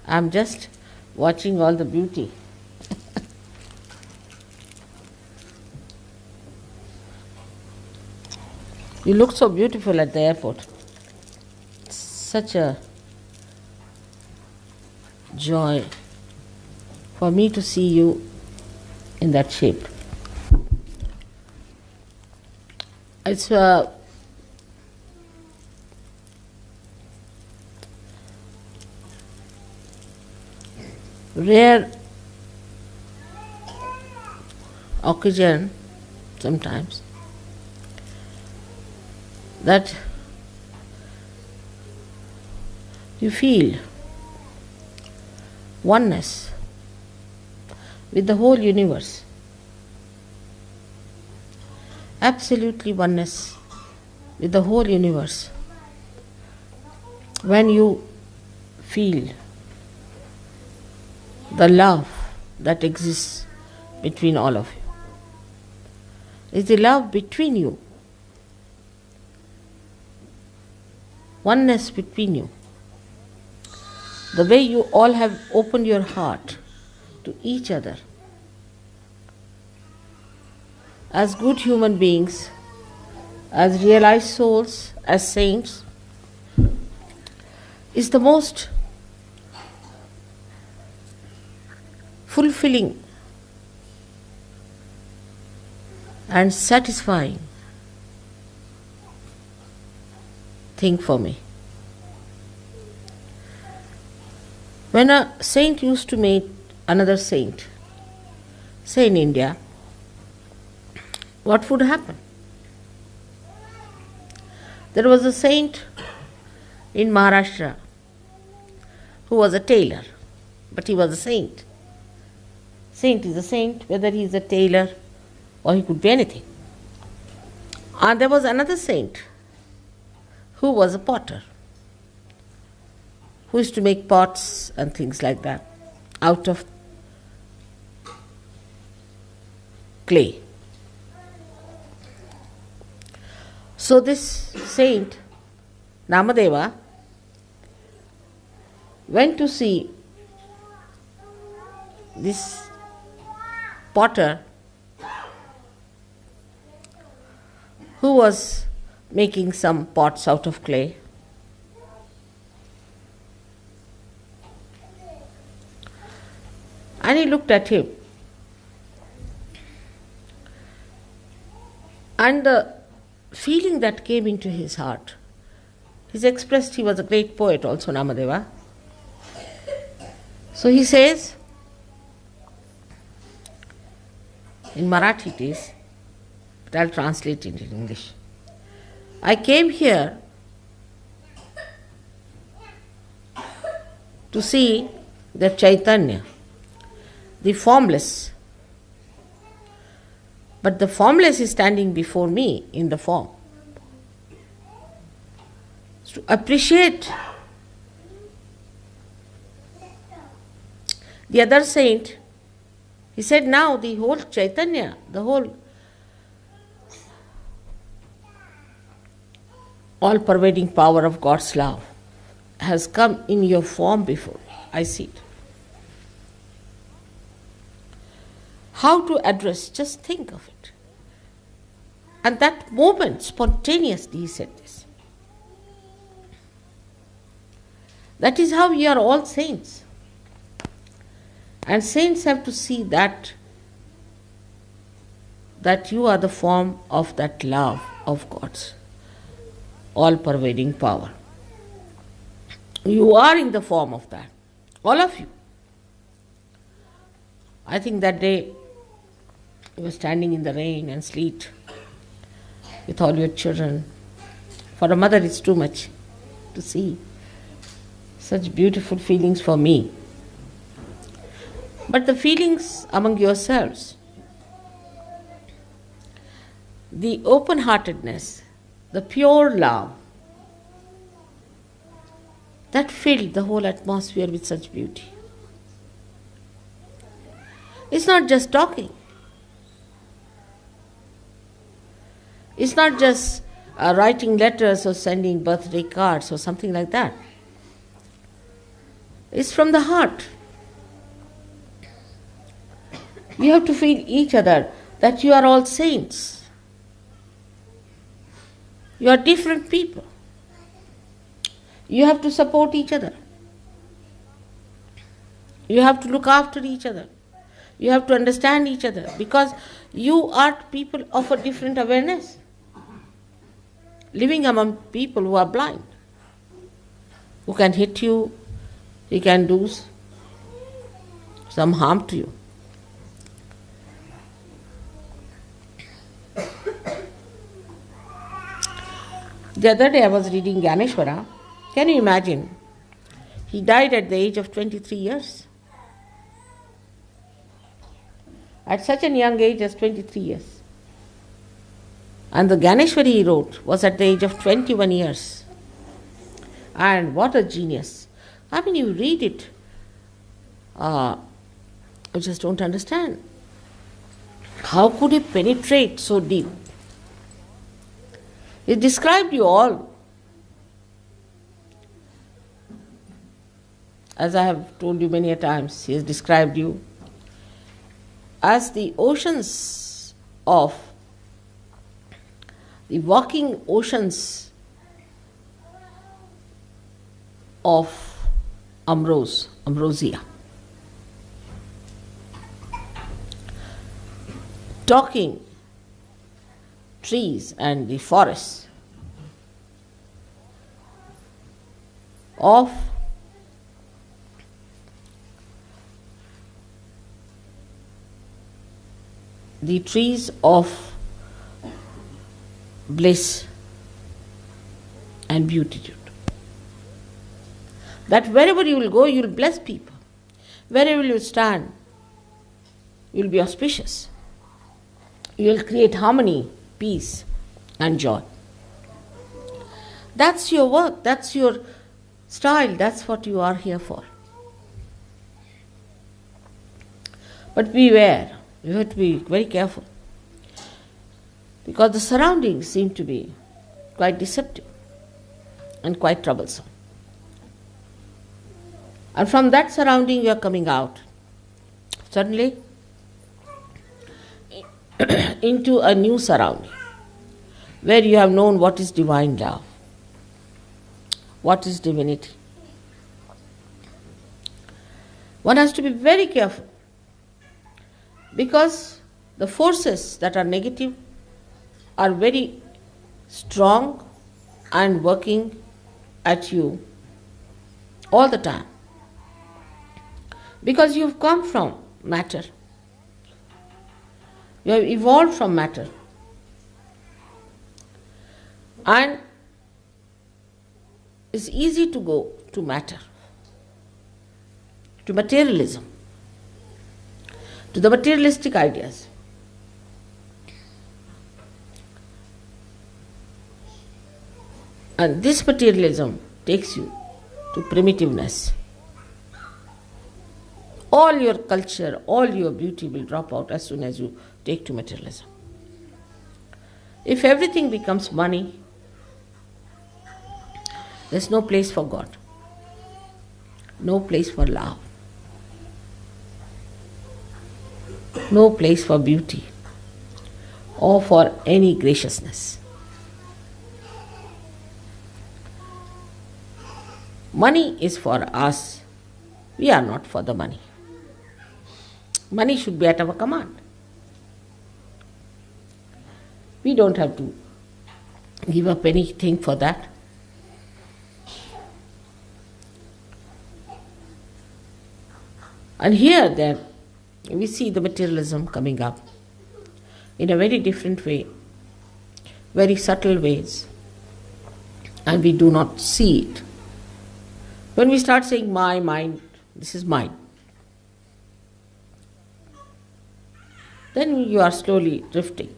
I'm just watching all the beauty. You look so beautiful at the airport. It's such a joy for me to see you in that shape. It's a rare occasion sometimes that you feel oneness with the whole universe. Absolutely oneness with the whole universe. When you feel the love that exists between all of you. It's the love between you. Oneness between you. The way you all have opened your heart to each other. As good human beings, as realized souls, as saints, is the most fulfilling and satisfying thing for me. When a saint used to meet another saint, say in India, what would happen? There was a saint in Maharashtra who was a tailor, but he was a saint. Saint is a saint, whether he is a tailor or he could be anything. And there was another saint who was a potter, who used to make pots and things like that out of clay. So this saint, Namadeva, went to see this potter who was making some pots out of clay. And he looked at him. And the feeling that came into his heart, he's expressed, he was a great poet also, Namadeva. So he says, in Marathi it is, but I'll translate it in English. I came here to see the Chaitanya, the formless. But the formless is standing before me in the form. To appreciate the other saint, he said, now the whole Chaitanya, the whole all-pervading power of God's love has come in your form before me. I see it. How to address, just think of it. And that moment, spontaneously, he said this. That is how you are all saints. And saints have to see that you are the form of that love of God's all-pervading power. You are in the form of that, all of you. I think that day you were standing in the rain and sleet with all your children. For a mother it's too much to see. Such beautiful feelings for me. But the feelings among yourselves, the open-heartedness, the pure love, that filled the whole atmosphere with such beauty. It's not just talking. It's not just writing letters or sending birthday cards or something like that. is from the heart. You have to feel each other that you are all saints. You are different people. You have to support each other. You have to look after each other. You have to understand each other because you are people of a different awareness, living among people who are blind, who can hit you, he can do some harm to you. The other day I was reading Ganeshwara. Can you imagine? He died at the age of 23 years. At such a young age as 23 years. And the Ganeshwari he wrote was at the age of 21 years. And what a genius. I mean, you read it, you just don't understand. How could he penetrate so deep? He described you all. As I have told you many a times, he has described you as the oceans of, the walking oceans of ambrosia. Talking trees and the forests of the trees of bliss and beatitude. That wherever you will go, you will bless people. Wherever you stand, you will be auspicious. You will create harmony, peace, and joy. That's your work, that's your style, that's what you are here for. But beware, you have to be very careful because the surroundings seem to be quite deceptive and quite troublesome. And from that surrounding you are coming out suddenly into a new surrounding where you have known what is divine love, what is divinity. One has to be very careful because the forces that are negative are very strong and working at you all the time. Because you've come from matter. You have evolved from matter. And it's easy to go to matter, to materialism, to the materialistic ideas. And this materialism takes you to primitiveness. All your culture, all your beauty will drop out as soon as you take to materialism. If everything becomes money, there's no place for God, no place for love, no place for beauty or for any graciousness. Money is for us, we are not for the money. Money should be at our command. We don't have to give up anything for that. And here then we see the materialism coming up in a very different way, very subtle ways, and we do not see it. When we start saying my mind, this is mine, then you are slowly drifting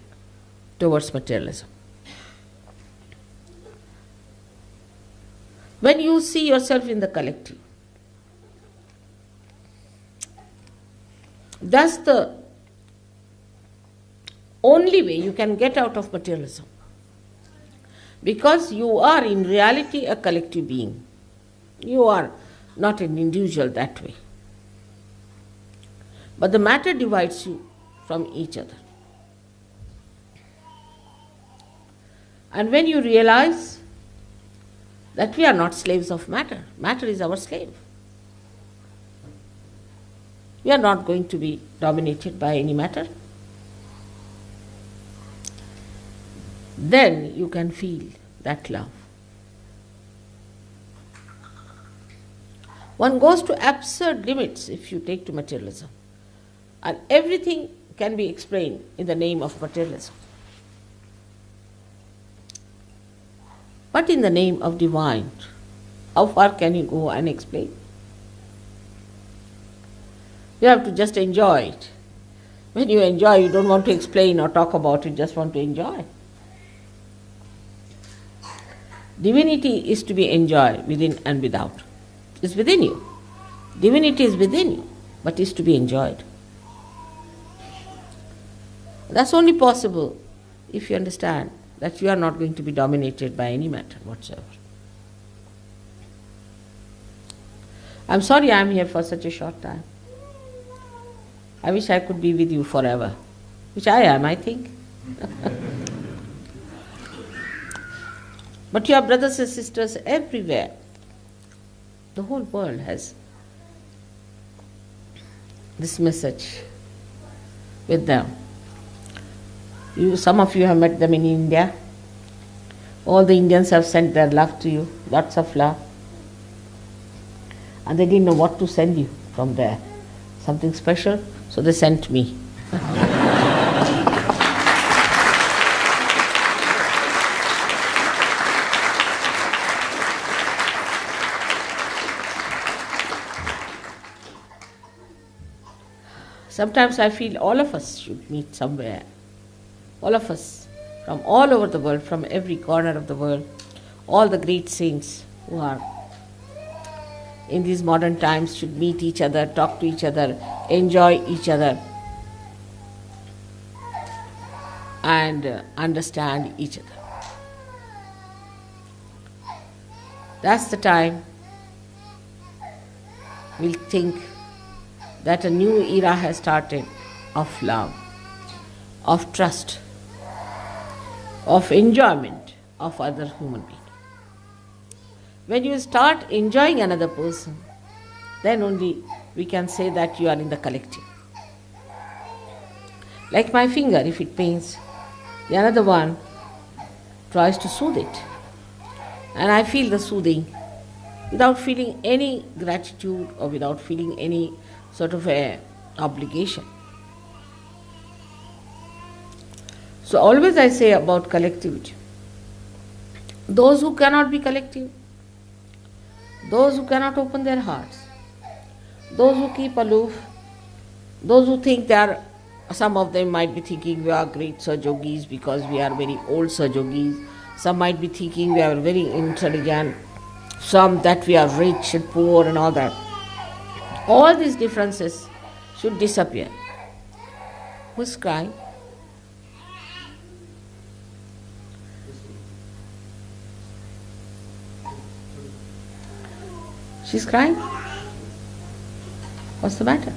towards materialism. When you see yourself in the collective, that's the only way you can get out of materialism. Because you are in reality a collective being. You are not an individual that way. But the matter divides you from each other. And when you realize that we are not slaves of matter, matter is our slave. We are not going to be dominated by any matter. Then you can feel that love. One goes to absurd limits if you take to materialism. And everything can be explained in the name of materialism. But in the name of divine, how far can you go and explain? You have to just enjoy it. When you enjoy, you don't want to explain or talk about it, just want to enjoy. Divinity is to be enjoyed within and without. It's within you. Divinity is within you, but is to be enjoyed. That's only possible if you understand that you are not going to be dominated by any matter whatsoever. I'm sorry I'm here for such a short time. I wish I could be with you forever, which I am, I think. But your brothers and sisters everywhere, the whole world has this message with them. Some of you have met them in India. All the Indians have sent their love to you, lots of love. And they didn't know what to send you from there. Something special, so they sent me. Sometimes I feel all of us should meet somewhere. All of us, from all over the world, from every corner of the world, all the great saints who are in these modern times should meet each other, talk to each other, enjoy each other, and understand each other. That's the time we'll think that a new era has started of love, of trust, of enjoyment of other human being. When you start enjoying another person, then only we can say that you are in the collective. Like my finger, if it pains, the another one tries to soothe it. And I feel the soothing without feeling any gratitude or without feeling any sort of a obligation. So always I say about collectivity. Those who cannot be collective, those who cannot open their hearts, those who keep aloof, those who think they are, some of them might be thinking we are great Sahajogis because we are very old Sahajogis. Some might be thinking we are very intelligent. Some that we are rich and poor and all that. All these differences should disappear. Who's crying? She's crying? What's the matter?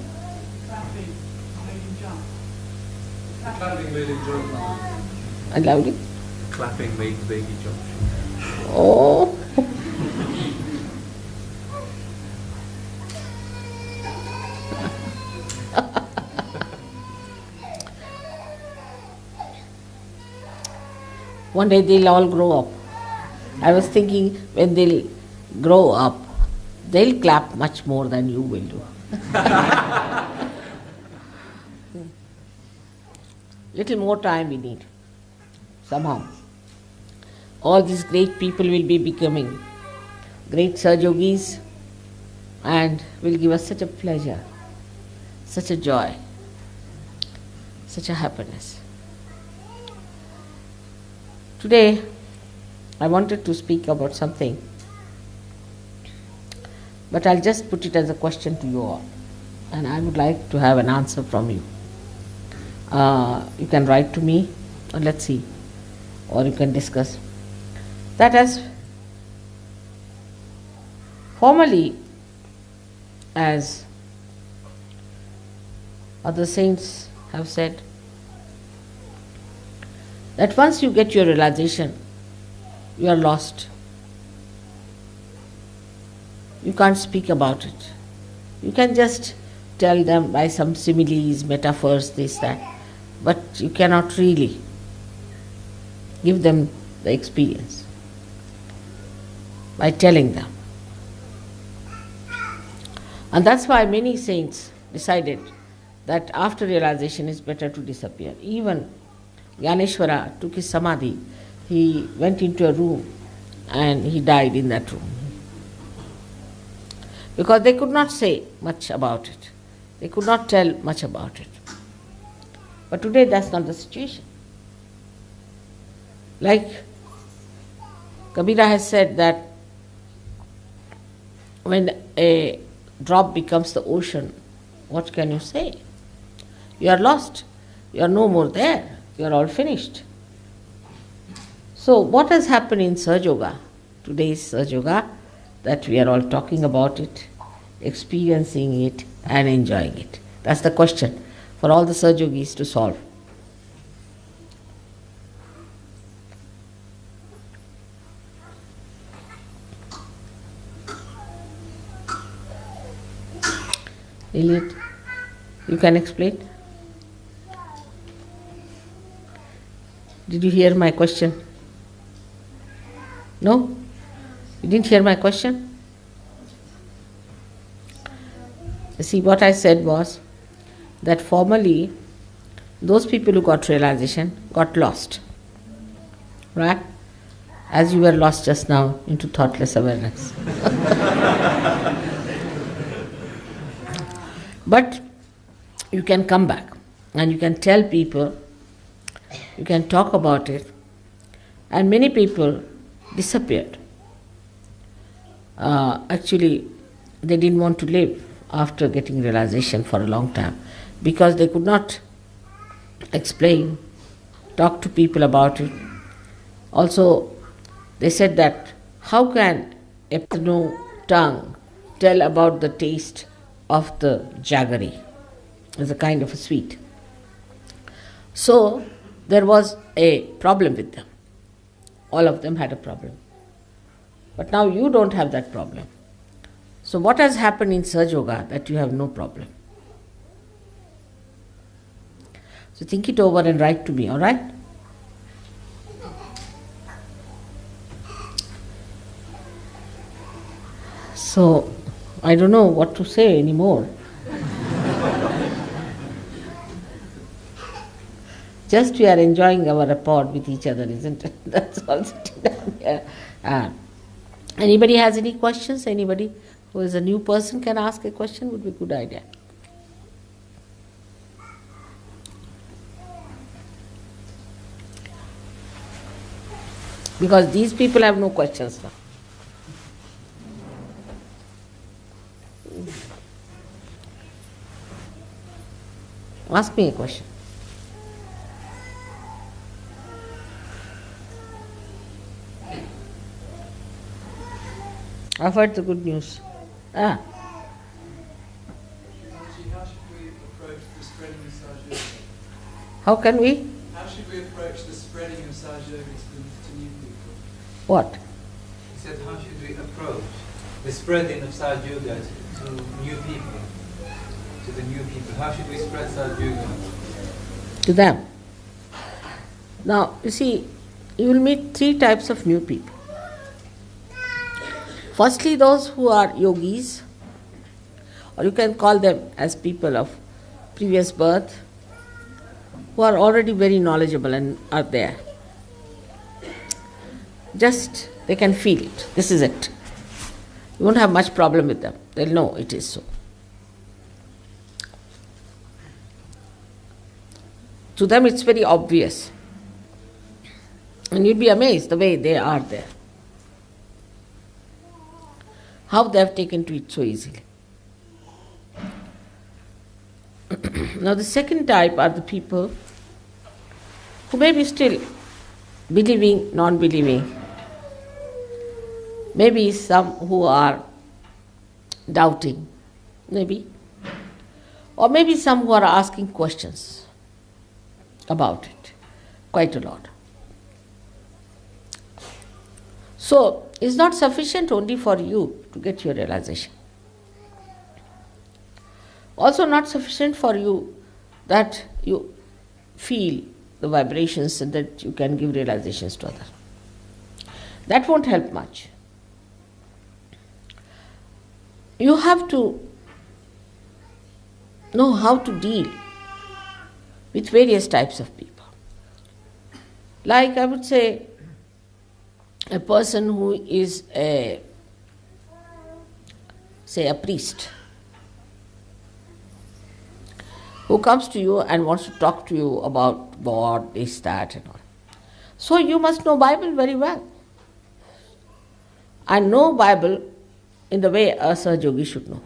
Clapping made him jump. I loved it. Clapping made the baby jump. Oh. One day they'll all grow up. I was thinking when they'll grow up, they'll clap much more than you will do. Little more time we need, somehow. All these great people will be becoming great Sahajogis and will give us such a pleasure, such a joy, such a happiness. Today, I wanted to speak about something, but I'll just put it as a question to you all, and I would like to have an answer from you. You can write to me, or let's see, or you can discuss. That as formerly as other saints have said, that once you get your realization, you are lost. You can't speak about it. You can just tell them by some similes, metaphors, this, that, but you cannot really give them the experience by telling them. And that's why many saints decided that after realization it's better to disappear. Even Gyaneshwara took his samadhi, he went into a room and he died in that room. Because they could not say much about it. They could not tell much about it. But today that's not the situation. Like Kabira has said that when a drop becomes the ocean, what can you say? You are lost. You are no more there. You are all finished. So what has happened in Sahaja Yoga, today's Sahaja Yoga, that we are all talking about it, experiencing it and enjoying it. That's the question for all the Sahaja Yogis to solve. Elliot, you can explain? Did you hear my question? No? You didn't hear my question? You see, what I said was that formerly those people who got realization got lost. Right? As you were lost just now into thoughtless awareness. But you can come back and you can tell people, you can talk about it, and many people disappeared. Actually, they didn't want to live after getting realization for a long time because they could not explain, talk to people about it. Also, they said that how can a no tongue tell about the taste of the jaggery? It's a kind of a sweet. So there was a problem with them. All of them had a problem. But now you don't have that problem. So what has happened in Sahaja Yoga that you have no problem? So think it over and write to me, all right? So I don't know what to say anymore. Just we are enjoying our rapport with each other, isn't it? That's all sitting down here. Anybody has any questions? Anybody who is a new person can ask a question, would be a good idea. Because these people have no questions now. Ask me a question. I've heard the good news. How should we approach the spreading of Sahaja Yoga? How can we? How should we approach the spreading of Sahaja Yoga to new people? What? He said, how should we approach the spreading of Sahaja Yoga to new people? To the new people. How should we spread Sahaja Yoga? To them. Now, you see, you will meet three types of new people. Firstly, those who are yogis, or you can call them as people of previous birth, who are already very knowledgeable and are there. Just, they can feel it. This is it. You won't have much problem with them. They'll know it is so. To them it's very obvious. And you'll be amazed the way they are there. How they have taken to it so easily. Now the second type are the people who may be still believing, non-believing. Maybe some who are doubting. maybe. Or maybe some who are asking questions about it, quite a lot. So, it's not sufficient only for you to get your realization. Also not sufficient for you that you feel the vibrations and that you can give realizations to others. That won't help much. You have to know how to deal with various types of people. Like I would say, a person who is a priest, who comes to you and wants to talk to you about God, this, that and all. So you must know Bible very well. And know Bible in the way a Sahaj Yogi should know.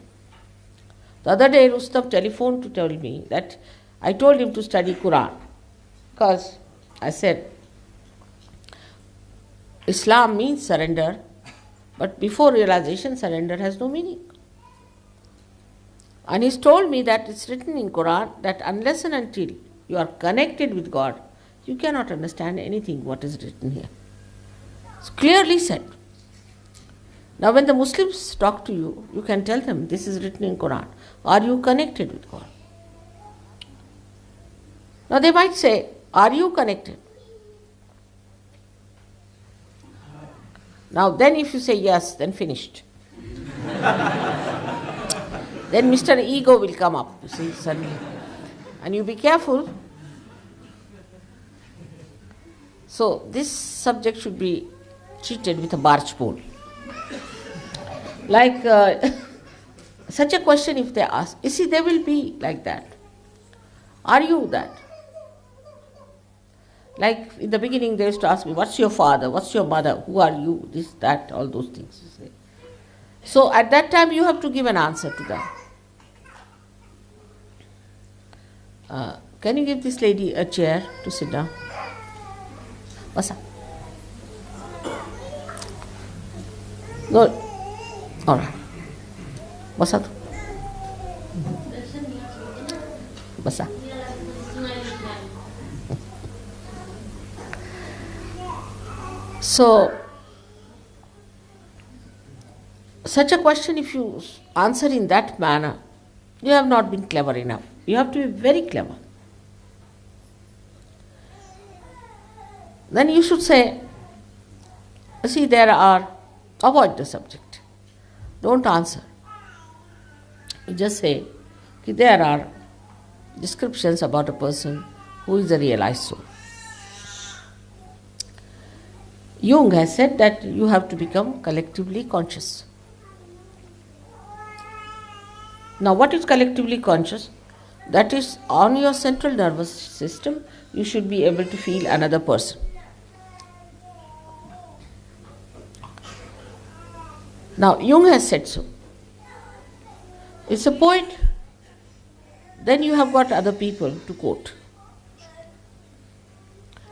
The other day Rustam telephoned to tell me that I told him to study Quran, because I said Islam means surrender, but before realization surrender has no meaning. And he's told me that it's written in Quran that unless and until you are connected with God, you cannot understand anything what is written here. It's clearly said. Now when the Muslims talk to you, you can tell them this is written in Quran. Are you connected with God? Now they might say, are you connected? Now then if you say yes, then finished. Then Mr. Ego will come up, you see, suddenly. And you be careful. So this subject should be treated with a barge pole. Like such a question if they ask, you see, they will be like that. Are you that? Like in the beginning they used to ask me, what's your father, what's your mother, who are you, this, that, all those things. You see. So at that time you have to give an answer to that. Can you give this lady a chair to sit down? Basa. No. All right. Basa tu. Basa. So, such a question, if you answer in that manner, you have not been clever enough. You have to be very clever. Then you should say, see, avoid the subject. Don't answer. You just say, there are descriptions about a person who is a realized soul. Jung has said that you have to become collectively conscious. Now, what is collectively conscious? That is, on your central nervous system, you should be able to feel another person. Now, Jung has said so. It's a poet, then you have got other people to quote.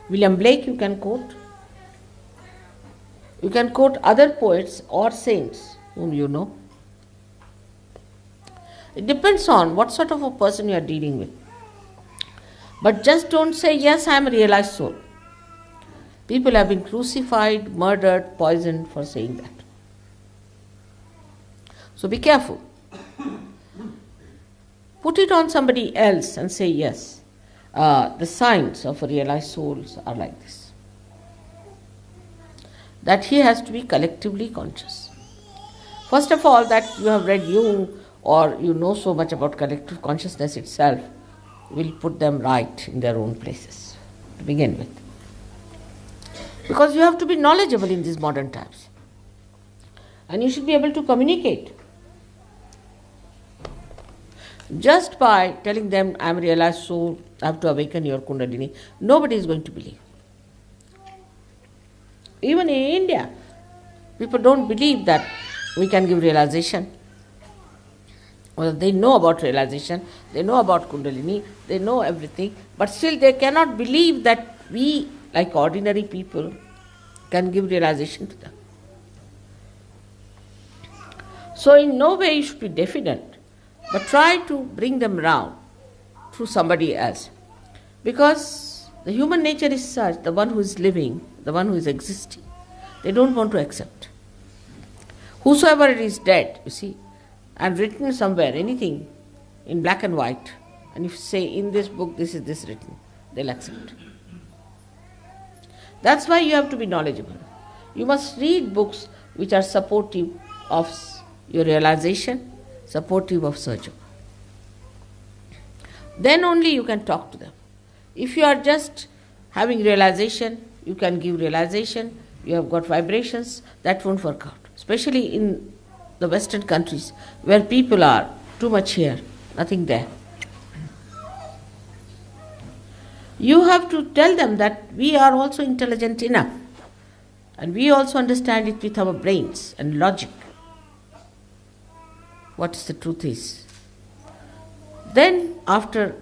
William Blake you can quote. You can quote other poets or saints whom you know. It depends on what sort of a person you are dealing with. But just don't say, yes, I am a realized soul. People have been crucified, murdered, poisoned for saying that. So be careful. Put it on somebody else and say, yes, the signs of a realized souls are like this. That he has to be collectively conscious. First of all, that you have read Jung or you know so much about collective consciousness itself will put them right in their own places to begin with. Because you have to be knowledgeable in these modern times. And you should be able to communicate. Just by telling them, I am a realized soul, I have to awaken your Kundalini, nobody is going to believe. Even in India, people don't believe that we can give realization. Well, they know about realization, they know about Kundalini, they know everything, but still they cannot believe that we, like ordinary people, can give realization to them. So in no way you should be definite but try to bring them round through somebody else. Because the human nature is such, the one who is living, the one who is existing, they don't want to accept. Whosoever is dead, you see, and written somewhere, anything in black and white, and if you say in this book this is this written, they'll accept. That's why you have to be knowledgeable. You must read books which are supportive of your realization, supportive of Sahaj Yoga. Then only you can talk to them. If you are just having realization, you can give realization, you have got vibrations, that won't work out. Especially in the Western countries where people are too much here, nothing there. You have to tell them that we are also intelligent enough and we also understand it with our brains and logic. What is the truth is. Then after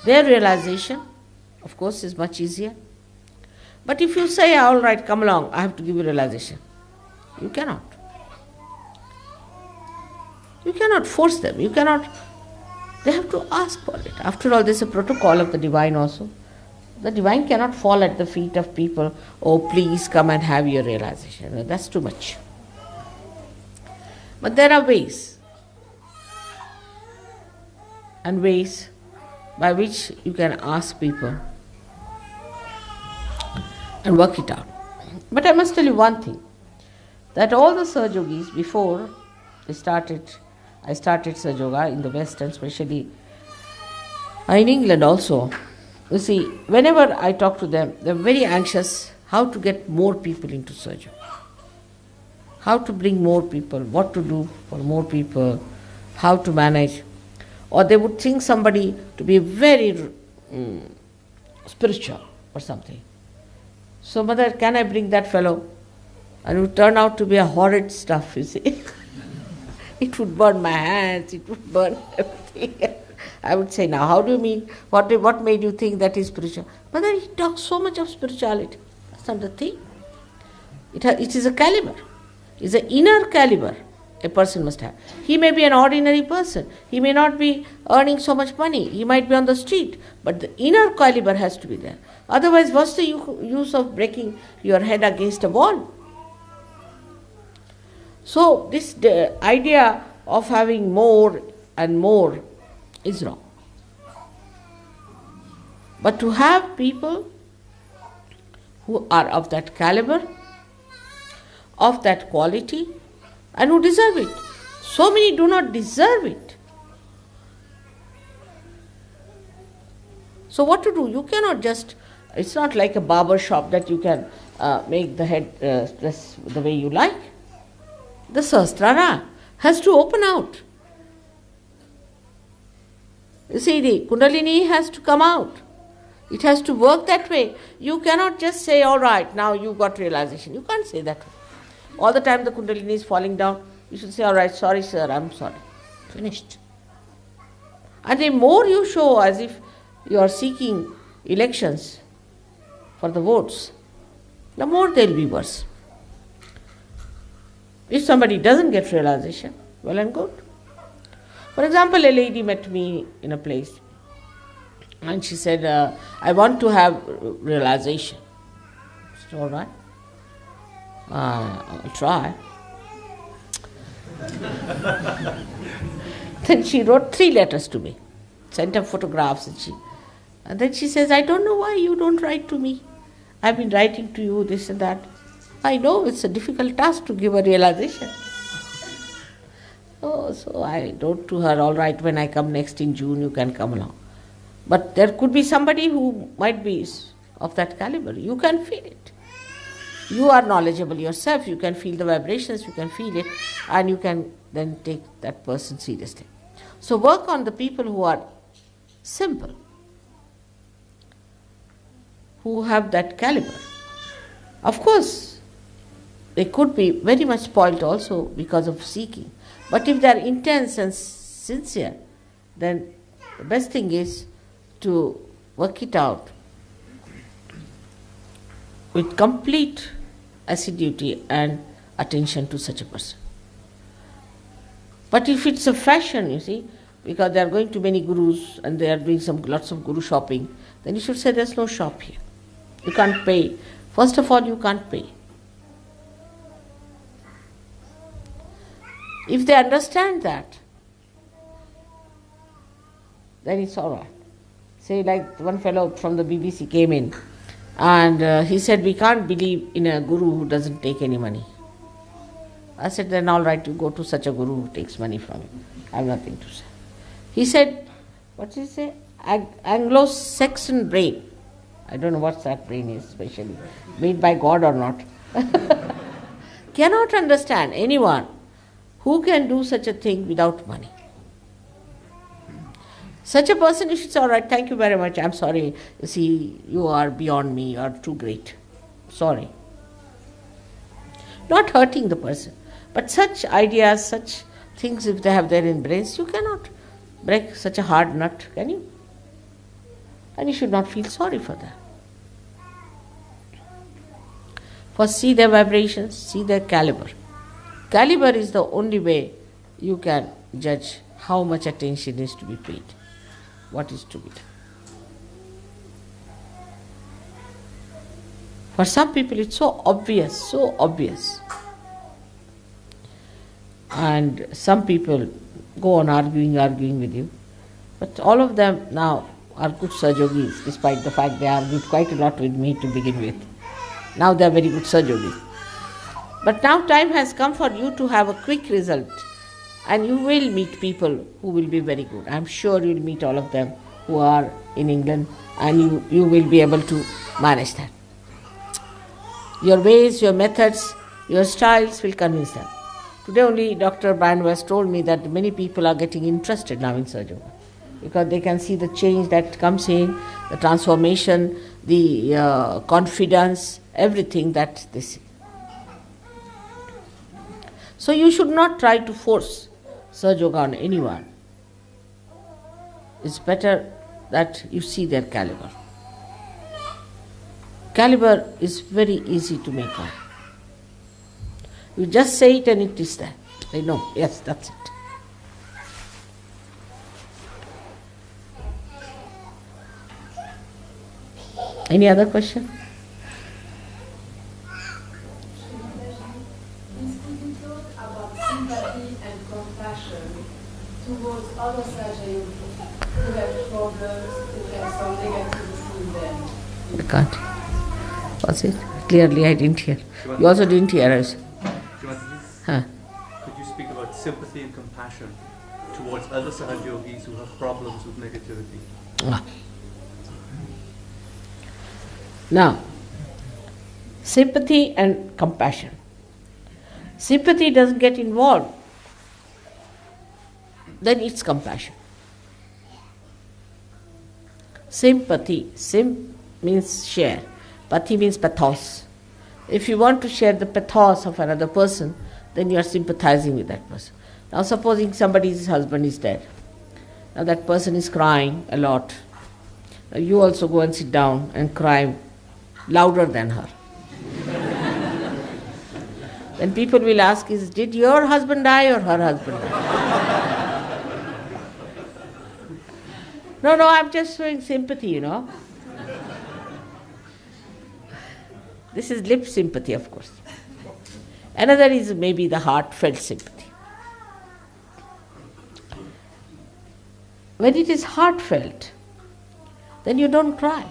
their realization, of course, is much easier. But if you say, all right, come along, I have to give you realization, you cannot. You cannot force them. You cannot. They have to ask for it. After all, there's a protocol of the divine also. The divine cannot fall at the feet of people, oh, please come and have your realization. No, that's too much. But there are ways. And ways by which you can ask people and work it out. But I must tell you one thing, that all the Sahaj Yogis, before I started Sahaj Yoga in the West and especially in England also, you see, whenever I talk to them, they're very anxious how to get more people into Sahaj Yoga, how to bring more people, what to do for more people, how to manage. Or they would think somebody to be very spiritual or something. So, mother, can I bring that fellow? And it would turn out to be a horrid stuff, you see. It would burn my hands, it would burn everything. I would say, now, how do you mean? What made you think that is spiritual? Mother, he talks so much of spirituality. That's not the thing. It is a caliber. It's an inner caliber a person must have. He may be an ordinary person. He may not be earning so much money. He might be on the street. But the inner caliber has to be there. Otherwise, what's the use of breaking your head against a wall? So, this idea of having more and more is wrong. But to have people who are of that caliber, of that quality, and who deserve it. So many do not deserve it. So what to do? You cannot just, it's not like a barber shop that you can make the head dress the way you like. The Sahasrara has to open out. You see, the Kundalini has to come out. It has to work that way. You cannot just say, all right, now you got realization. You can't say that way. All the time the Kundalini is falling down, you should say, all right, sorry sir, I'm sorry. Finished. And the more you show as if you are seeking elections for the votes, the more they'll be worse. If somebody doesn't get realization, well and good. For example, a lady met me in a place and she said, I want to have realization. I said, all right. I'll try. Then she wrote 3 letters to me, sent her photographs, and then she says, I don't know why you don't write to me. I've been writing to you, this and that. I know it's a difficult task to give a realization. Oh, so I wrote to her, all right, when I come next in June, you can come along. But there could be somebody who might be of that caliber. You can feel it. You are knowledgeable yourself, you can feel the vibrations, you can feel it, and you can then take that person seriously. So work on the people who are simple, who have that caliber. Of course, they could be very much spoilt also because of seeking. But if they are intense and sincere, then the best thing is to work it out with complete assiduity and attention to such a person. But if it's a fashion, you see, because they are going to many gurus and they are doing lots of guru shopping, then you should say there's no shop here. You can't pay. First of all, you can't pay. If they understand that, then it's all right. Say like one fellow from the BBC came in and he said, we can't believe in a guru who doesn't take any money. I said, then all right, you go to such a guru who takes money from you. I have nothing to say. He said, what did he say? Anglo-Saxon brain. I don't know what that brain is, especially made by God or not. Cannot understand anyone who can do such a thing without money. Such a person, you should say, all right, thank you very much, I'm sorry, you see, you are beyond me, you are too great. Sorry. Not hurting the person. But such ideas, such things, if they have there in brains, you cannot break such a hard nut, can you? And you should not feel sorry for that. First, see their vibrations, see their caliber. Caliber is the only way you can judge how much attention is to be paid, what is to be done. For some people it's so obvious, so obvious. And some people go on arguing with you. But all of them now are good Sahajogis, despite the fact they argued quite a lot with me to begin with. Now they are very good Sahajogis. But now time has come for you to have a quick result. And you will meet people who will be very good. I am sure you will meet all of them who are in England, and you will be able to manage that. Your ways, your methods, your styles will convince them. Today only Dr. Bandwas told me that many people are getting interested now in Sahaja Yoga because they can see the change that comes in, the transformation, the confidence, everything that they see. So you should not try to force Sahaja Yoga on anyone. It's better that you see their caliber. Caliber is very easy to make out. You just say it and it is there. They know, yes, that's it. Any other question? In speaking about sympathy and compassion towards other Sahaja yogis who have problems, who have some negativity in them. I can't. Was it? Clearly I didn't hear. You also didn't hear us. Huh. Could you speak about sympathy and compassion towards other Sahaja yogis who have problems with negativity? Ah. Now, sympathy and compassion. Sympathy doesn't get involved, then it's compassion. Sympathy, sim means share, pati means pathos. If you want to share the pathos of another person, then you are sympathizing with that person. Now supposing somebody's husband is dead. Now that person is crying a lot. Now you also go and sit down and cry louder than her. Then people will ask, did your husband die or her husband die? No, I'm just showing sympathy, you know. This is lip sympathy, of course. Another is maybe the heartfelt sympathy. When it is heartfelt, then you don't cry.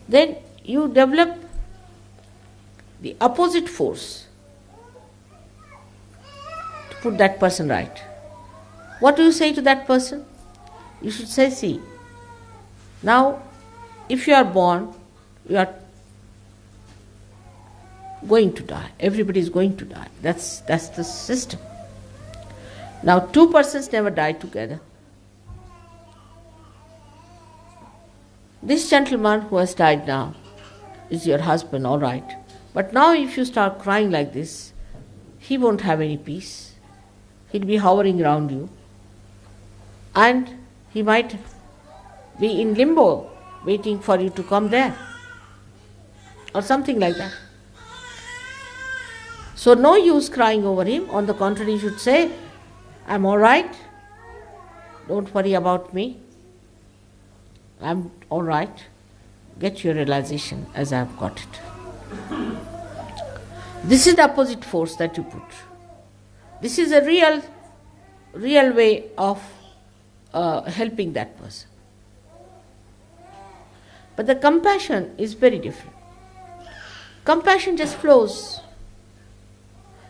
Then you develop the opposite force to put that person right. What do you say to that person? You should say, see, now if you are born, you are going to die. Everybody is going to die. That's the system. Now two persons never die together. This gentleman who has died now is your husband, all right. But now if you start crying like this, he won't have any peace. He'll be hovering around you. And he might be in limbo, waiting for you to come there. Or something like that. So no use crying over him. On the contrary, you should say, I'm all right. Don't worry about me. I'm all right. Get your realization as I've got it. This is the opposite force that you put. This is a real way of helping that person. But the compassion is very different. Compassion just flows.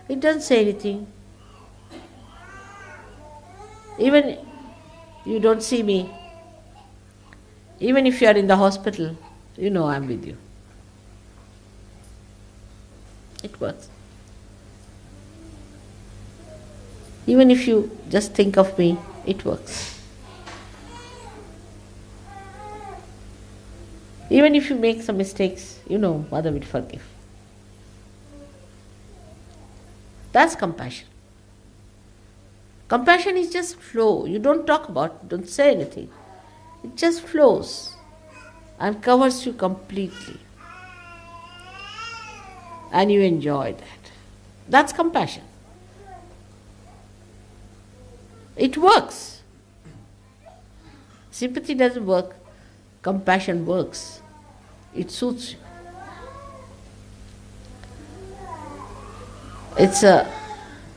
It doesn't say anything. Even you don't see me. Even if you are in the hospital, you know I'm with you. It works. Even if you just think of me, it works. Even if you make some mistakes, you know Mother will forgive. That's compassion. Compassion is just flow. You don't talk about it, don't say anything. It just flows and covers you completely. And you enjoy that. That's compassion. It works. Sympathy doesn't work. Compassion works. It suits you. It's a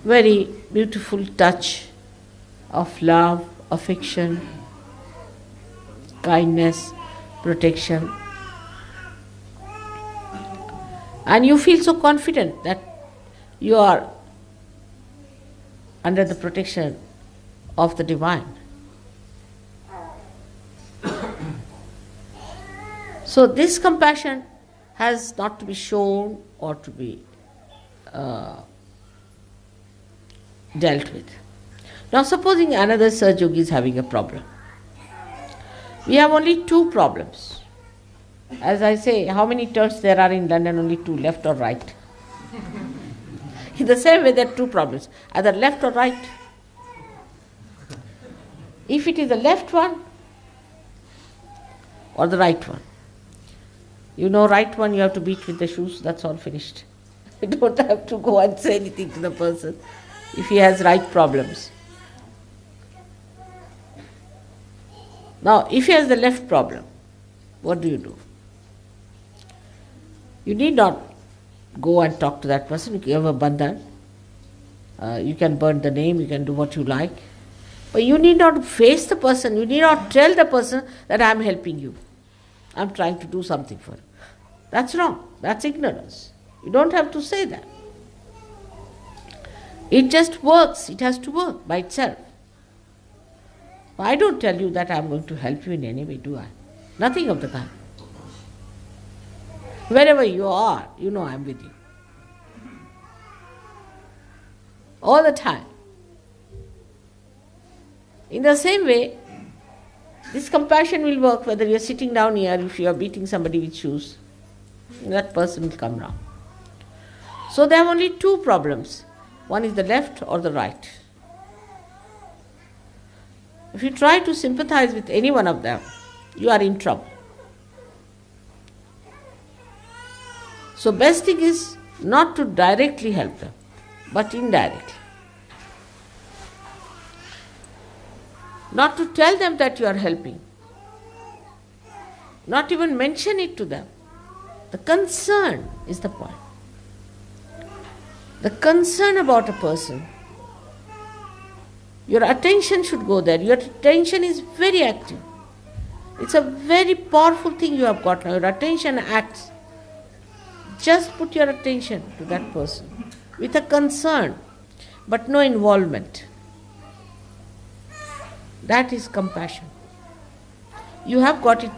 very beautiful touch of love, affection, kindness, protection. And you feel so confident that you are under the protection of the divine. So this compassion has not to be shown or to be dealt with. Now supposing another Sahaja Yogi is having a problem. We have only two problems. As I say, how many turns there are in London? Only two, left or right. In the same way, there are two problems, either left or right. If it is the left one or the right one, you know, right one you have to beat with the shoes, that's all finished. You don't have to go and say anything to the person if he has right problems. Now, if he has the left problem, what do? You need not go and talk to that person. You have a bandhan. You can burn the name, you can do what you like. But you need not face the person. You need not tell the person that I am helping you. I am trying to do something for you. That's wrong. That's ignorance. You don't have to say that. It just works. It has to work by itself. I don't tell you that I am going to help you in any way, do I? Nothing of the kind. Wherever you are, you know I am with you. All the time. In the same way, this compassion will work whether you are sitting down here, if you are beating somebody with shoes, that person will come round. So there are only two problems. One is the left or the right. If you try to sympathize with any one of them, you are in trouble. So best thing is not to directly help them, but indirectly. Not to tell them that you are helping. Not even mention it to them. The concern is the point. The concern about a person. Your attention should go there. Your attention is very active. It's a very powerful thing you have got now. Your attention acts. Just put your attention to that person with a concern, but no involvement. That is compassion. You have got it.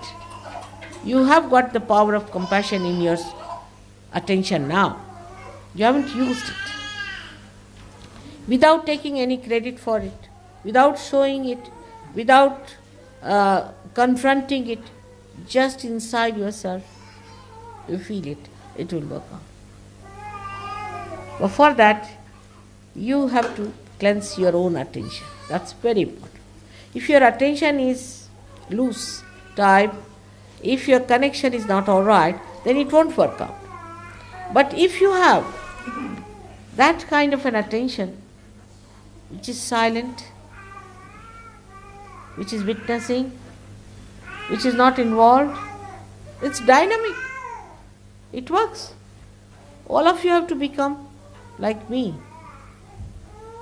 You have got the power of compassion in your attention now. You haven't used it. Without taking any credit for it, without showing it, without confronting it, just inside yourself, you feel it. It will work out. But for that, you have to cleanse your own attention. That's very important. If your attention is loose, tight, if your connection is not all right, then it won't work out. But if you have That kind of an attention, which is silent, which is witnessing, which is not involved, it's dynamic. It works. All of you have to become like me.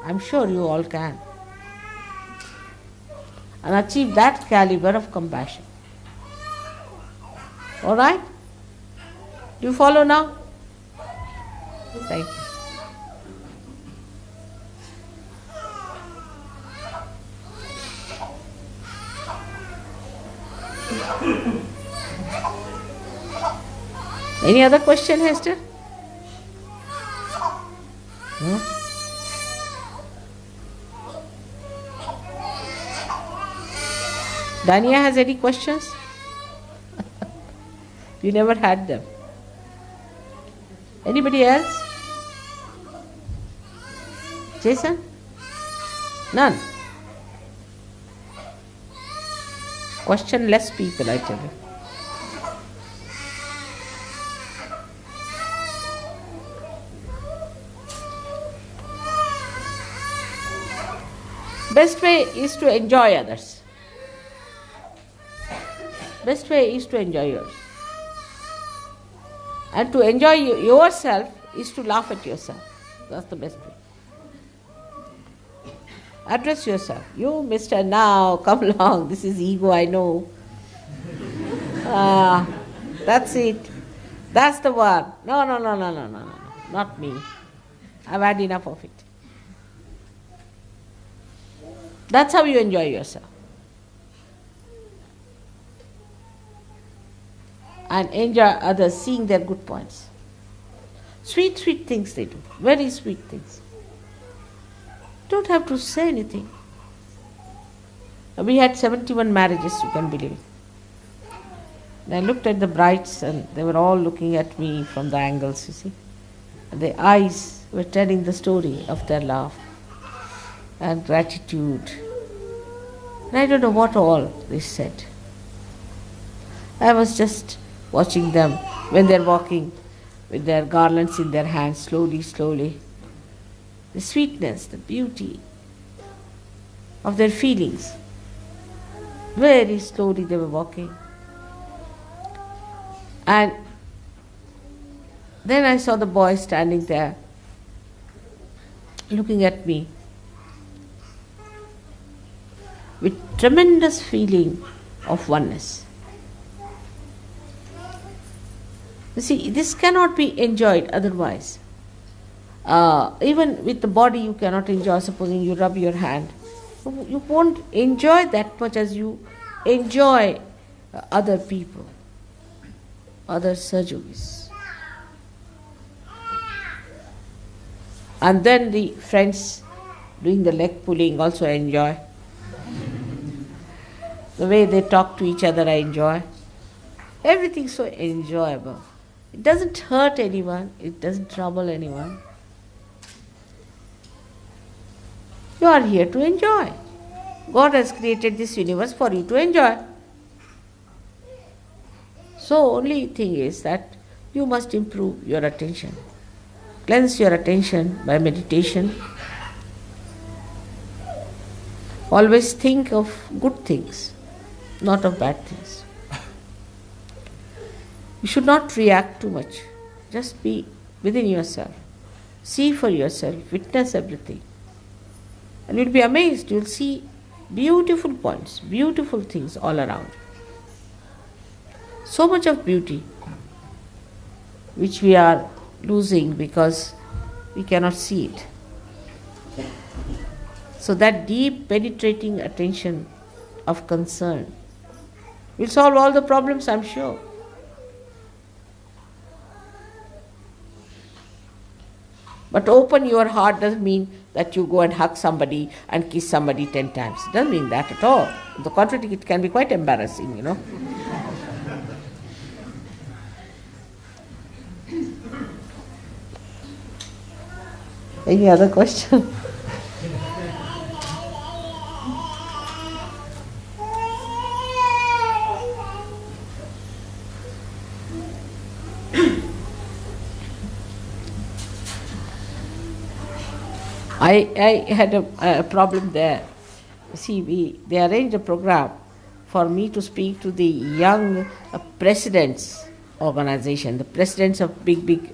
I'm sure you all can. And achieve that caliber of compassion. Alright? Do you follow now? Thank you. Any other question, Hester? No? Dania has any questions? You never had them. Anybody else? Jason? None. Questionless people, I tell you. Best way is to enjoy others. Best way is to enjoy yours. And to enjoy yourself is to laugh at yourself. That's the best way. Address yourself. You, mister, now, come along. This is ego, I know. That's it. That's the one. No. Not me. I've had enough of it. That's how you enjoy yourself. And enjoy others, seeing their good points. Sweet things they do. Very sweet things. Don't have to say anything. We had 71 marriages, you can believe it. And I looked at the brides and they were all looking at me from the angles, you see. And their eyes were telling the story of their love and gratitude. And I don't know what all they said. I was just watching them when they're walking with their garlands in their hands, slowly. The sweetness, the beauty of their feelings. Very slowly they were walking. And then I saw the boy standing there, looking at me with tremendous feeling of oneness. You see, this cannot be enjoyed otherwise. Even with the body you cannot enjoy. Supposing you rub your hand, you won't enjoy that much as you enjoy other people, other Sahajogis. And then the friends doing the leg pulling also enjoy. The way they talk to each other I enjoy. Everything's so enjoyable. It doesn't hurt anyone, it doesn't trouble anyone. You are here to enjoy. God has created this universe for you to enjoy. So only thing is that you must improve your attention. Cleanse your attention by meditation. Always think of good things, not of bad things. You should not react too much. Just be within yourself. See for yourself, witness everything. And you'll be amazed. You'll see beautiful points, beautiful things all around. So much of beauty which we are losing because we cannot see it. So that deep penetrating attention of concern will solve all the problems, I'm sure. But open your heart doesn't mean that you go and hug somebody and kiss somebody 10 times. It doesn't mean that at all. On the contrary, it can be quite embarrassing, you know. Any other question? I had a problem there. See, they arranged a program for me to speak to the young presidents organization, the presidents of big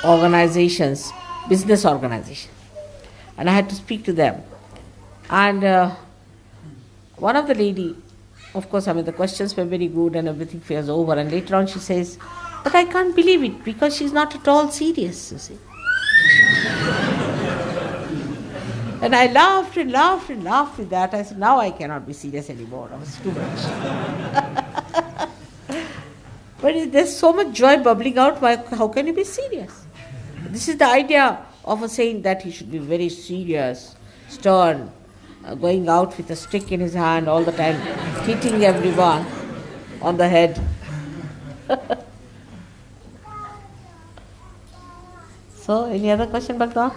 organizations, business organizations. And I had to speak to them. And one of the lady, of course, the questions were very good and everything was over. And later on she says, but I can't believe it because she's not at all serious, you see. And I laughed and laughed and laughed with that. I said, now I cannot be serious anymore. It was too much. But there's so much joy bubbling out. How can you be serious? This is the idea of a saint, that he should be very serious, stern, going out with a stick in his hand all the time, hitting everyone on the head. So, any other question, Bhakta?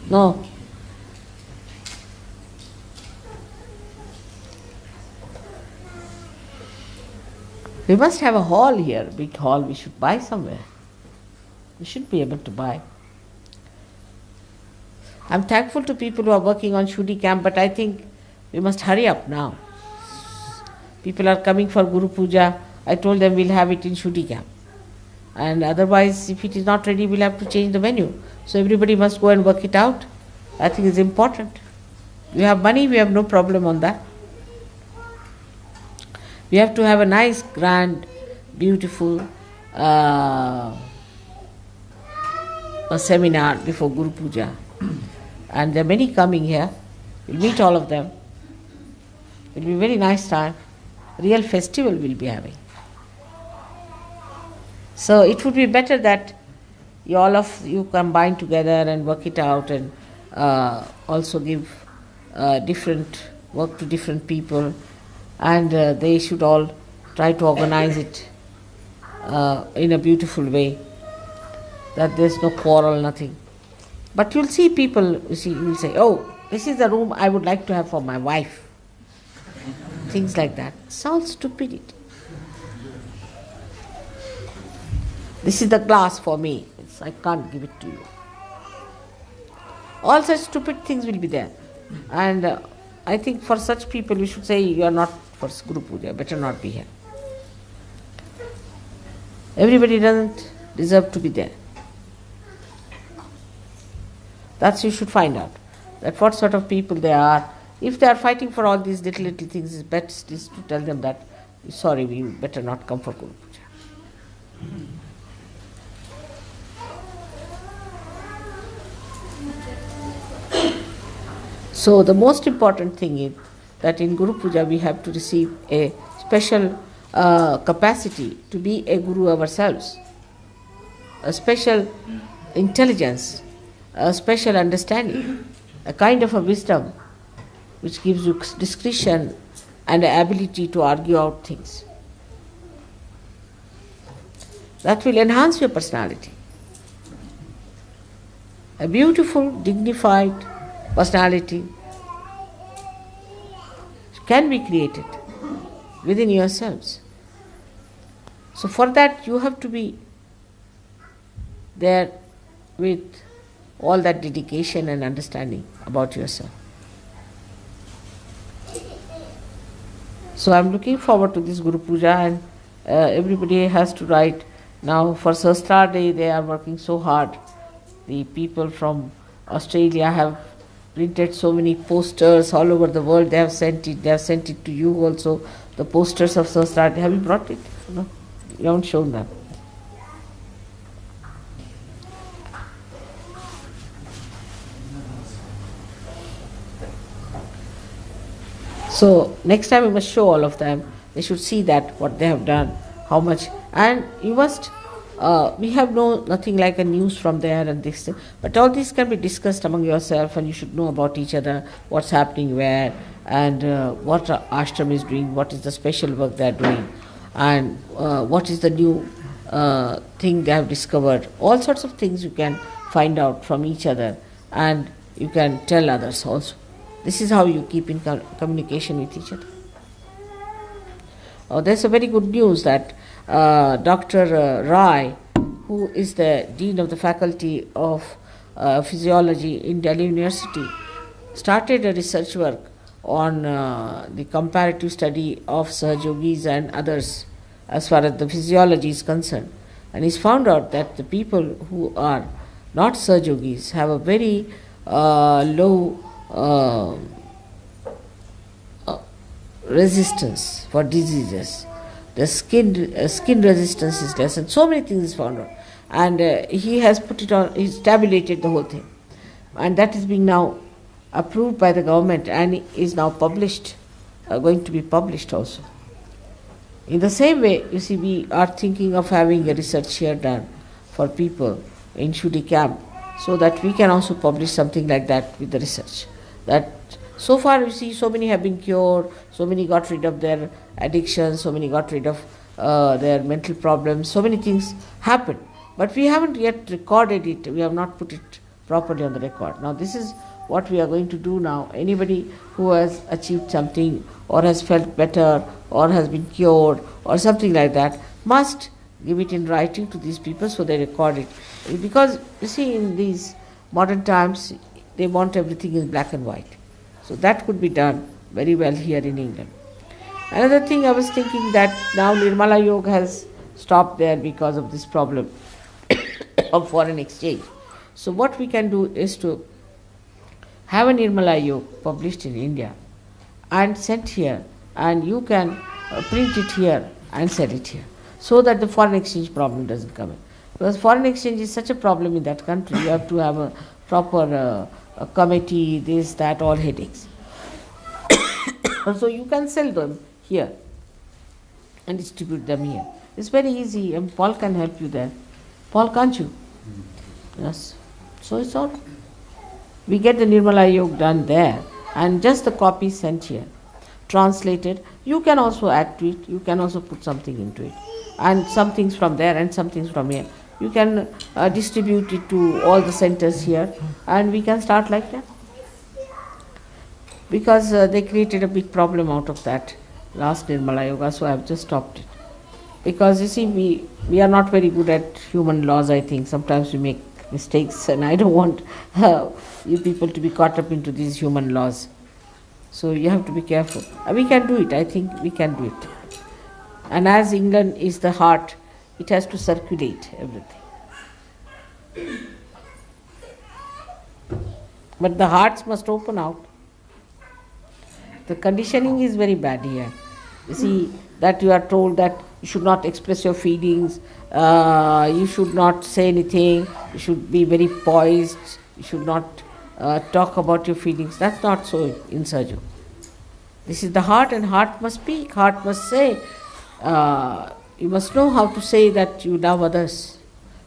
No. We must have a hall here, big hall. We should buy somewhere. We should be able to buy. I'm thankful to people who are working on Shuddhi camp, but I think we must hurry up now. People are coming for Guru Puja. I told them we'll have it in Shuddhi camp. And otherwise, if it is not ready, we'll have to change the venue. So everybody must go and work it out. I think it's important. We have money, we have no problem on that. We have to have a nice, grand, beautiful a seminar before Guru Puja. And there are many coming here. We'll meet all of them. It will be a very nice time. Real festival we'll be having. So it would be better that all of you combine together and work it out, and also give different work to different people, and they should all try to organize it in a beautiful way, that there's no quarrel, nothing. But you'll see people, you'll say, oh, this is the room I would like to have for my wife. Things like that. It's all stupidity. This is the glass for me. I can't give it to you. All such stupid things will be there. And I think for such people we should say, you are not for Guru Puja, better not be here. Everybody doesn't deserve to be there. That's you should find out, that what sort of people they are. If they are fighting for all these little things, it's best is to tell them that, sorry, we better not come for Guru Puja. So the most important thing is that in Guru Puja we have to receive a special capacity to be a Guru ourselves, a special intelligence, a special understanding, a kind of a wisdom which gives you discretion and the ability to argue out things. That will enhance your personality. A beautiful, dignified personality can be created within yourselves. So for that you have to be there with all that dedication and understanding about yourself. So I'm looking forward to this Guru Puja, and everybody has to write. Now for Sahasra Day they are working so hard. The people from Australia have printed so many posters all over the world. They have sent it. They have sent it to you also. The posters of Sahasra Day. Have you brought it? No, you haven't shown them. So next time we must show all of them. They should see that what they have done, how much, and you must. We have nothing like a news from there and this, but all this can be discussed among yourself, and you should know about each other, what's happening where, and what ashram is doing, what is the special work they are doing, and what is the new thing they have discovered. All sorts of things you can find out from each other, and you can tell others also. This is how you keep in communication with each other. There's a very good news that Dr. Rai who is the Dean of the Faculty of Physiology in Delhi University, started a research work on the comparative study of Sahajogis and others as far as the physiology is concerned. And he's found out that the people who are not Sahajogis have a very low resistance for diseases. The skin resistance is less, and so many things is found out. And he has put it on, he's tabulated the whole thing. And that is being now approved by the government and is now published, going to be published also. In the same way, you see, we are thinking of having a research here done for people in Shudi camp, so that we can also publish something like that with the research. That so far, you see, so many have been cured, so many got rid of their addictions, so many got rid of their mental problems, so many things happened. But we haven't yet recorded it, we have not put it properly on the record. Now this is what we are going to do now. Anybody who has achieved something or has felt better or has been cured or something like that must give it in writing to these people so they record it. Because you see, in these modern times they want everything in black and white. So that could be done very well here in England. Another thing I was thinking, that now Nirmala Yoga has stopped there because of this problem of foreign exchange. So what we can do is to have a Nirmala Yoga published in India and sent here, and you can print it here and sell it here, so that the foreign exchange problem doesn't come in. Because foreign exchange is such a problem in that country, you have to have a proper a committee, this, that, all headaches. So you can sell them here and distribute them here. It's very easy, and Paul can help you there. Paul, can't you? Yes. So it's all. We get the Nirmala Yoga done there, and just the copy sent here, translated. You can also add to it, you can also put something into it, and some things from there and some things from here. You can distribute it to all the centers here, and we can start like that. Because they created a big problem out of that last Nirmala Yoga, so I have just stopped it. Because you see, we are not very good at human laws, I think. Sometimes we make mistakes, and I don't want you people to be caught up into these human laws. So you have to be careful. We can do it, I think we can do it. And as England is the heart, it has to circulate everything. But the hearts must open out. The conditioning is very bad here. You see, that you are told that you should not express your feelings, you should not say anything, you should be very poised, you should not talk about your feelings. That's not so in Sahaja. This is the heart, and heart must speak, heart must say. You must know how to say that you love others.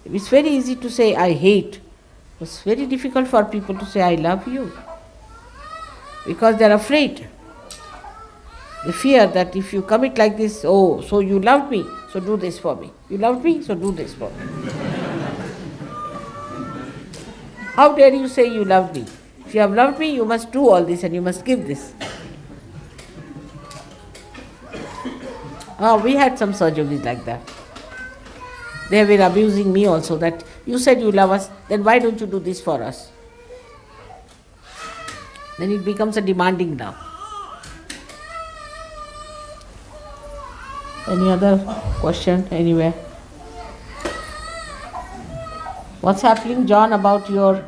It's very easy to say, I hate. It's very difficult for people to say, I love you. Because they're afraid. They fear that if you commit like this, oh, so you loved me, so do this for me. You loved me, so do this for me. How dare you say you loved me? If you have loved me, you must do all this and you must give this. We had some surgeries like that. They have been abusing me also, that you said you love us, then why don't you do this for us? Then it becomes a demanding now. Any other question anywhere? What's happening, John, about your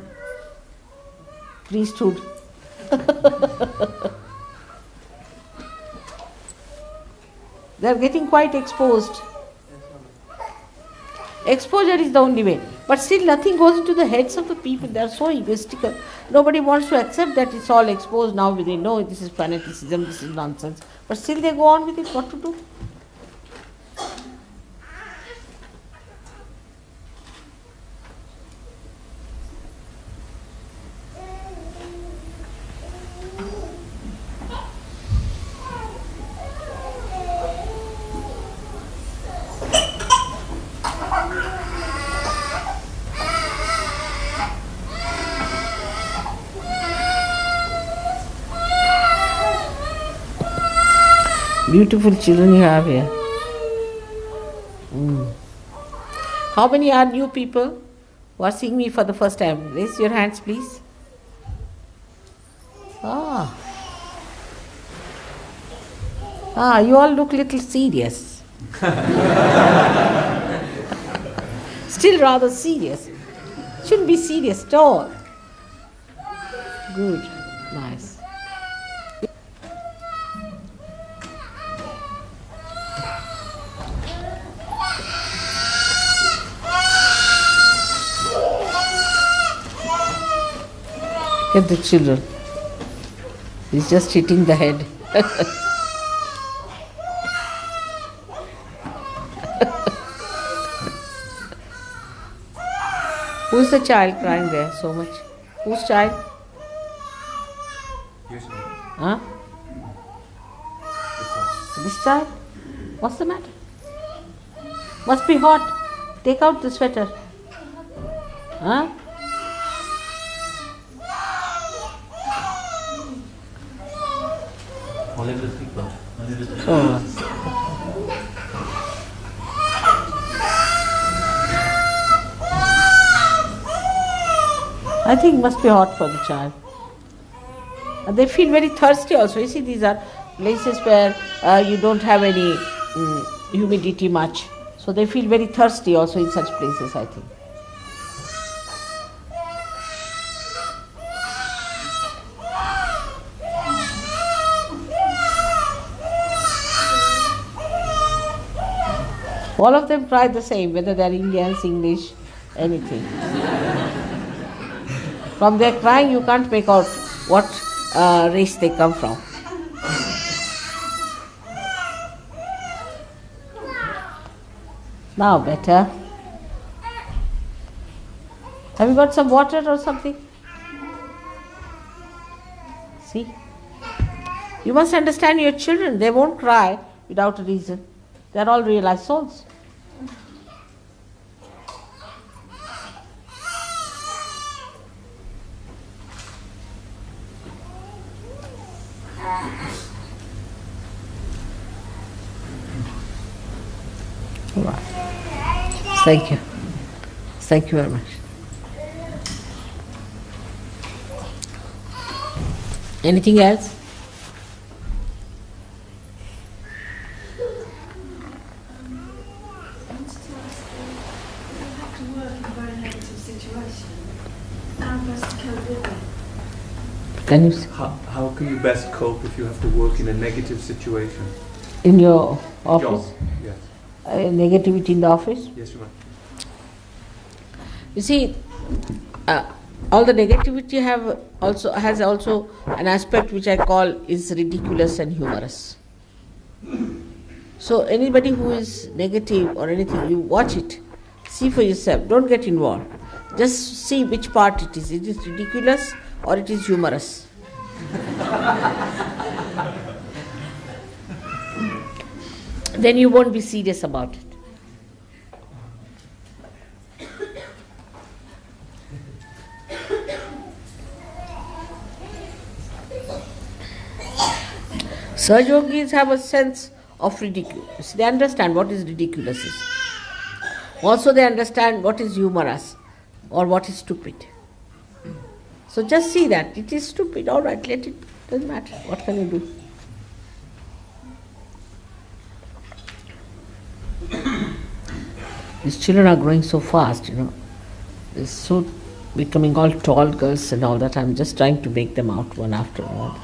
priesthood? They are getting quite exposed. Exposure is the only way. But still nothing goes into the heads of the people. They are so egoistical. Nobody wants to accept that it's all exposed now. They know this is fanaticism, this is nonsense. But still they go on with it. What to do? Beautiful children you have here. How many are new people who are seeing me for the first time? Raise your hands, please. You all look little serious. Still rather serious. Shouldn't be serious at all. Good, nice. Get the children. He's just hitting the head. Who's the child crying there so much? Whose child? Yes, ma'am. Huh? This child? What's the matter? Must be hot. Take out the sweater. Huh? Oh. I think must be hot for the child. And they feel very thirsty also. You see, these are places where you don't have any humidity much. So they feel very thirsty also in such places, I think. All of them cry the same, whether they are Indians, English, anything. From their crying, you can't make out what race they come from. Now better. Have you got some water or something? See? You must understand your children. They won't cry without a reason. They are all realized souls. Right. Thank you. Thank you very much. Anything else? Can you How can you best cope if you have to work in a negative situation? in your office? Job. Yes. Negativity in the office? Yes, ma'am. You see, all the negativity has also an aspect which I call is ridiculous and humorous. So anybody who is negative or anything, you watch it, see for yourself. Don't get involved. Just see which part it is. It is ridiculous or it is humorous. Then you won't be serious about it. Sahaj yogis have a sense of ridiculous. They understand what is ridiculous is. Also they understand what is humorous or what is stupid. So just see that. It is stupid, all right, let it, doesn't matter. What can you do? These children are growing so fast, They're so becoming all tall girls and all that. I'm just trying to make them out one after another.